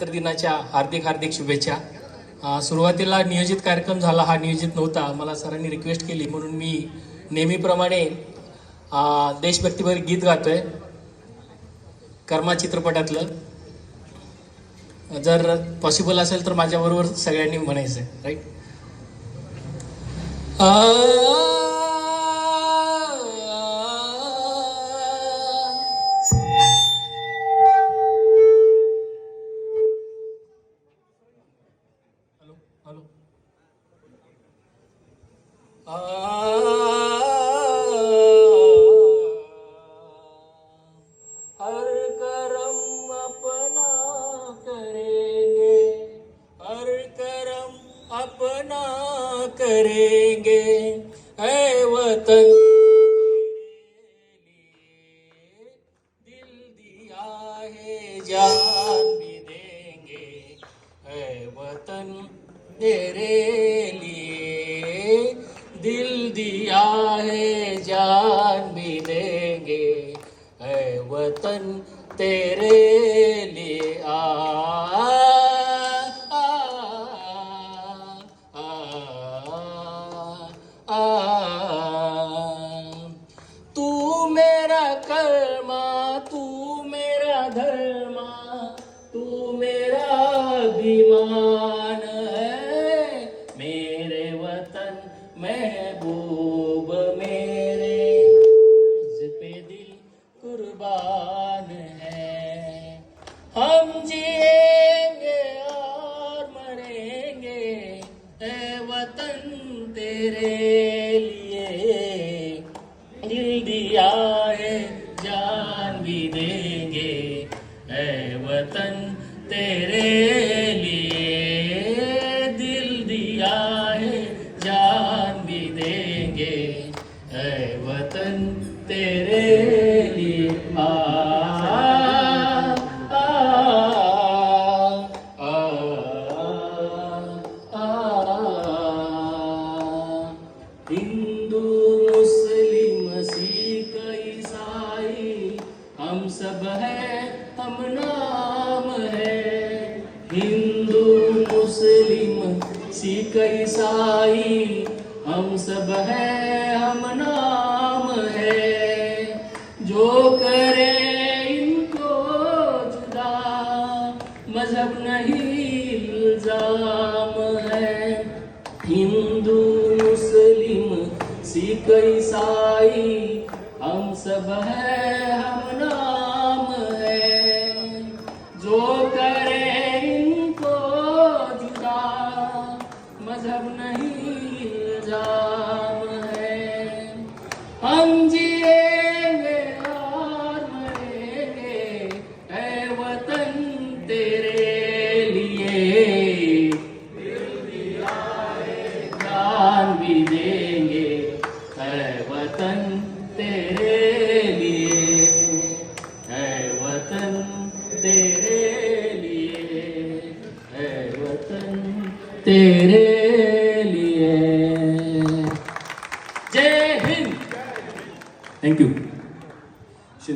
स्वातंत्र्य दिनाच्या हार्दिक हार्दिक शुभेच्छा। सुरुवातीला नियोजित कार्यक्रम झाला, हा नियोजित नव्हता, मला सरांनी रिक्वेस्ट केली म्हणून मी नेहमीप्रमाणे देशभक्तीपर गीत गातोय कर्मा चित्रपटातलं। जर पॉसिबल असेल तर माझ्याबरोबर सगळ्यांनी म्हणायचं आहे, राईट? हॅलो हर करम अपना करेंगे, हर करम अपना करेंगे, ऐ वतन दिल दिया है जान भी देंगे, ऐ वतन तेरे लिए दिल दिया है जान भी देंगे, ऐ वतन तेरे लिए आ, आ, आ, आ, आ। तू मेरा कर्मा, तू मेरा धर्मा, तू मेरा अभिमान है, मेरे वतन महबूब मेरे इस पे दिल कुर्बान है। हम जिएंगे और मरेंगे ऐ वतन तेरे लिए, दिल दिया है जान भी देंगे, ऐ वतन तेरे लिए दिल दिया है जान भी देंगे, ऐ वतन तेरे लिए आ, आ, आ, आ, हिंदू मुस्लिम सिख ईसाई हम सब है, हम नाम है। हिंदू मुस्लिम सिख ईसाई हम सब है, हम नाम है। जो करे इनको जुदा मजहब नहीं इल्जाम है। हिंदू मुस्लिम सिख ईसाई हम सब है, हम नाम है। जो करे इनको जुदा मजहब नहीं इल्जाम है। हम जिएंगे और मरेंगे ऐ वतन तेरे लिए, दिल दिया है जान भी देंगे ऐ वतन तेरे लिए, ऐ वतन तेरे लिए, ऐ वतन तेरे